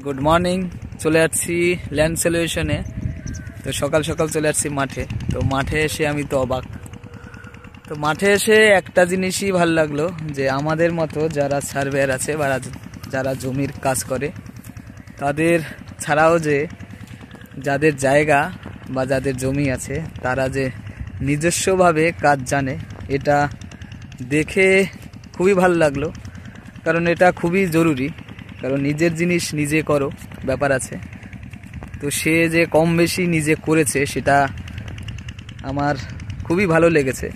Good morning. চলে যাচ্ছি land সলিউশনে। তো সকাল সকাল চলে যাচ্ছি মাঠে। তো মাঠে এসে আমি তো অবাক। তো মাঠে এসে একটা জিনিসই ভালো লাগলো যে আমাদের মতো যারা সার্ভেয়ার আছে বা যারা জমির কাজ করে তাদের ছাড়াও যে যাদের জায়গা বা যাদের জমি আছে তারা যে নিজস্বভাবে কাজ জানে, এটা দেখে খুবই ভালো লাগলো। কারণ এটা খুবই জরুরি, কারণ নিজের জিনিস নিজে করো ব্যাপার আছে। তো সে যে কম বেশি নিজে করেছে সেটা আমার খুবই ভালো লেগেছে।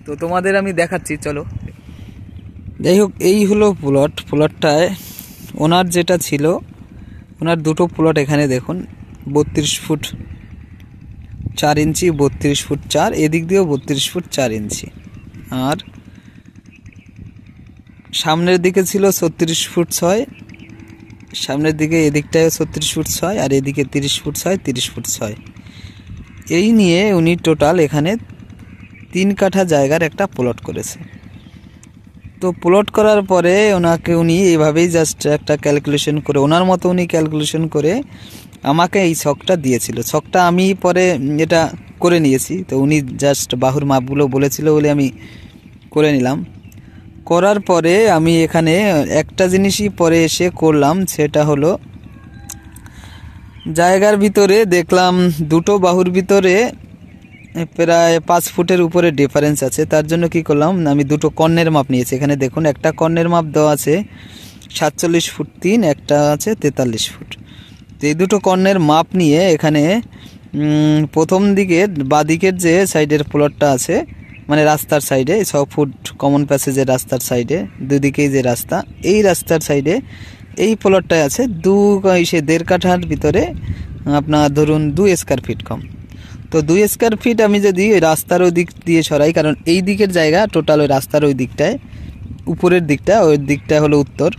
তো তোমাদের আমি দেখাচ্ছি, চলো। যাই হোক, এই হলো প্লটটায় ওনার যেটা ছিল, ওনার দুটো প্লট এখানে দেখুন, 32 ফুট 4 ইঞ্চি, 32 ফুট 4, এদিক দিয়েও 32 ফুট 4 ইঞ্চি। আর সামনের দিকে ছিল 36 ফুট 6, সামনের দিকে এদিকটায় 36 ফুট 6, আর এদিকে 30 ফুট 6, 30 ফুট 6। এই নিয়ে উনি টোটাল এখানে 3 কাঠা জায়গার একটা প্লট করেছে। তো প্লট করার পরে উনি এইভাবেই জাস্ট একটা ক্যালকুলেশন করে, ওনার মতো উনি ক্যালকুলেশন করে আমাকে এই ছকটা দিয়েছিল। ছকটা আমি পরে এটা করে নিয়েছি। তো উনি জাস্ট বাহুর মাপগুলো বলেছিল বলে আমি করে নিলাম। করার পরে আমি এখানে একটা জিনিসই পরে এসে করলাম, সেটা হলো জায়গার ভিতরে দেখলাম দুটো বাহুর ভিতরে প্রায় 5 ফুটের উপরে ডিফারেন্স আছে। তার জন্য কি করলাম, আমি দুটো কর্ণের মাপ নিয়েছি। এখানে দেখুন একটা কর্ণের মাপ দেওয়া আছে 47 ফুট 3, একটা আছে 43 ফুট। তো এই দুটো কর্ণের মাপ নিয়ে এখানে প্রথম দিকের বাদিকের যে সাইডের প্লটটা আছে, মানে রাস্তার সাইডে 6 ফুট কমন প্যাসেজের রাস্তার সাইডে দুদিকেই যে রাস্তা, এই রাস্তার সাইডে এই প্লটটায় আছে 1.5 কাঠার ভিতরে আপনার ধরুন 2 স্কয়ার ফিট কম। তো 2 স্কয়ার ফিট আমি যদি ওই রাস্তার ওই দিক দিয়ে সরাই, কারণ এই দিকের জায়গা টোটাল ওই রাস্তার ওই দিকটায়, উপরের দিকটা, ওই দিকটা হলো উত্তর।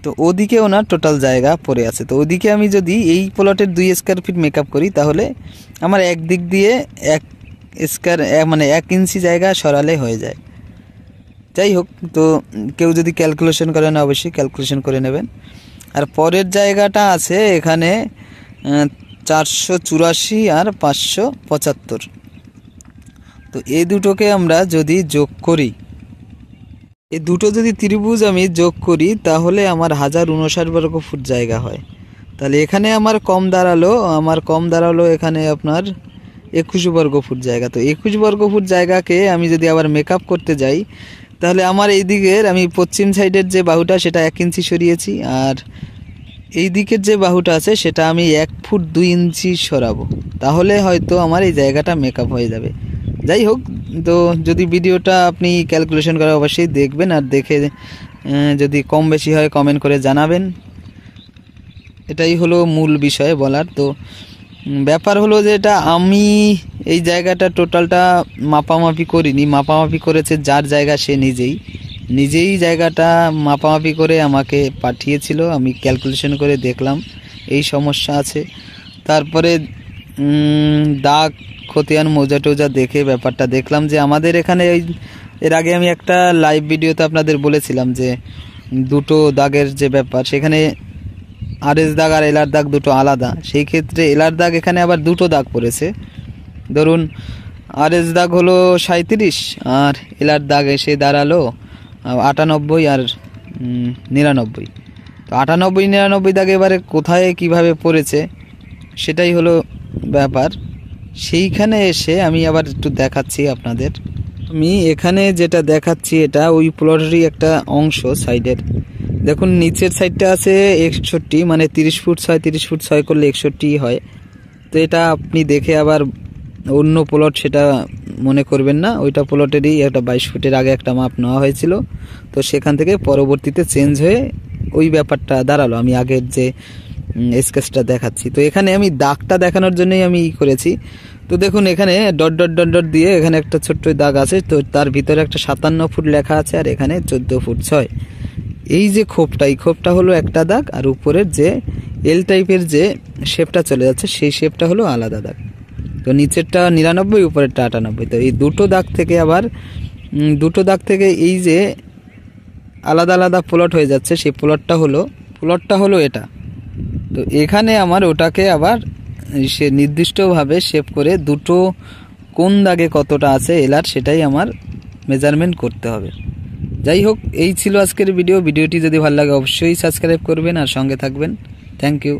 তো ওদিকে ওনার টোটাল জায়গা পড়ে আছে। তো ওদিকে আমি যদি এই প্লটের 2 স্কয়ার ফিট মেকআপ করি, তাহলে আমার এক দিক দিয়ে 1 স্কয়ার মানে 1 ইঞ্চি জায়গা সরালে হয়ে যায়। যাই হোক, তো কেউ যদি ক্যালকুলেশন করেন অবশ্যই ক্যালকুলেশন করে নেবেন। আর পরের জায়গাটা আছে এখানে 484 আর 575। তো এই দুটোকে আমরা যদি যোগ করি, এই দুটো যদি ত্রিভুজ আমি যোগ করি, তাহলে আমার 1059 বর্গ ফুট জায়গা হয়। তাহলে এখানে আমার কম দাঁড়ালো এখানে আপনার 21 বর্গ ফুট জায়গা। তো 21 বর্গ ফুট জায়গাকে আমি যদি আবার মেকআপ করতে যাই, তাহলে আমার এই দিকের আমি পশ্চিম সাইডের যে বাহুটা সেটা 1 ইঞ্চি সরিয়েছি, আর এই দিকের যে বাহুটা আছে সেটা আমি 1 ফুট 2 ইঞ্চি সরাবো। তাহলে হয়তো আমার এই জায়গাটা মেকআপ হয়ে যাবে। যাই হোক, তো যদি ভিডিওটা আপনি ক্যালকুলেশন করে অবশ্যই দেখবেন, আর দেখে যদি কম বেশি হয় কমেন্ট করে জানাবেন। এটাই হলো মূল বিষয় বলার। তো ব্যাপার হলো যে এটা আমি এই জায়গাটা টোটালটা মাপামাপি করিনি, মাপামাপি করেছে যার জায়গা সে নিজেই জায়গাটা মাপামাপি করে আমাকে পাঠিয়েছিল। আমি ক্যালকুলেশন করে দেখলাম এই সমস্যা আছে। তারপরে দাগ খতিয়ান মৌজা টোজা দেখে ব্যাপারটা দেখলাম যে আমাদের এখানে এর আগে আমি একটা লাইভ ভিডিওতে আপনাদের বলেছিলাম যে দুটো দাগের যে ব্যাপার, সেখানে আরএস দাগ আর এলআর দাগ দুটো আলাদা। সেই ক্ষেত্রে এলআর দাগ এখানে আবার দুটো দাগ পড়েছে। ধরুন আরএস দাগ হলো 37 আর এলআর দাগ এসে দাঁড়ালো 98 আর 99। তো 98 99 দাগ এবারে কোথায় কিভাবে পড়েছে সেটাই হলো ব্যাপার। সেইখানে এসে আমি আবার একটু দেখাচ্ছি আপনাদের। আমি এখানে যেটা দেখাচ্ছি এটা ওই প্লটেরই একটা অংশ সাইডের। দেখুন নিচের সাইডটা আছে 61, মানে 30 ফুট 6, 30 ফুট 6 করলে 61 হয়। তো এটা আপনি দেখে আবার অন্য প্লট সেটা মনে করবেন না, ওইটা প্লটেরই একটা 22 ফুটের আগে একটা মাপ নেওয়া হয়েছিল। তো সেখান থেকে পরবর্তীতে চেঞ্জ হয়ে ওই ব্যাপারটা দাঁড়ালো। আমি আগের যে স্কেচটা দেখাচ্ছি, তো এখানে আমি দাগটা দেখানোর জন্যই আমি করেছি। তো দেখুন এখানে ডট ডট ডট ডট দিয়ে এখানে একটা ছোট্ট দাগ আছে। তো তার ভিতরে একটা 57 ফুট লেখা আছে, আর এখানে 14 ফুট 6। এই যে খোপটা, এই খোপটা হলো একটা দাগ, আর উপরের যে এল টাইপের যে শেপটা চলে যাচ্ছে সেই শেপটা হলো আলাদা দাগ। তো নিচেরটা 99, উপরেরটা 98। তো এই দুটো দাগ থেকে এই যে আলাদা আলাদা প্লট হয়ে যাচ্ছে, সেই প্লটটা হলো প্লটটা হলো এটা। তো এখানে আমার ওটাকে আবার সে নির্দিষ্টভাবে শেপ করে দুটো কোন দাগে কতটা আছে এলার সেটাই আমার মেজারমেন্ট করতে হবে। যাই হোক, এই ছিল আজকের ভিডিওটি যদি ভালো লাগে অবশ্যই সাবস্ক্রাইব করবেন আর সঙ্গে থাকবেন। Thank you.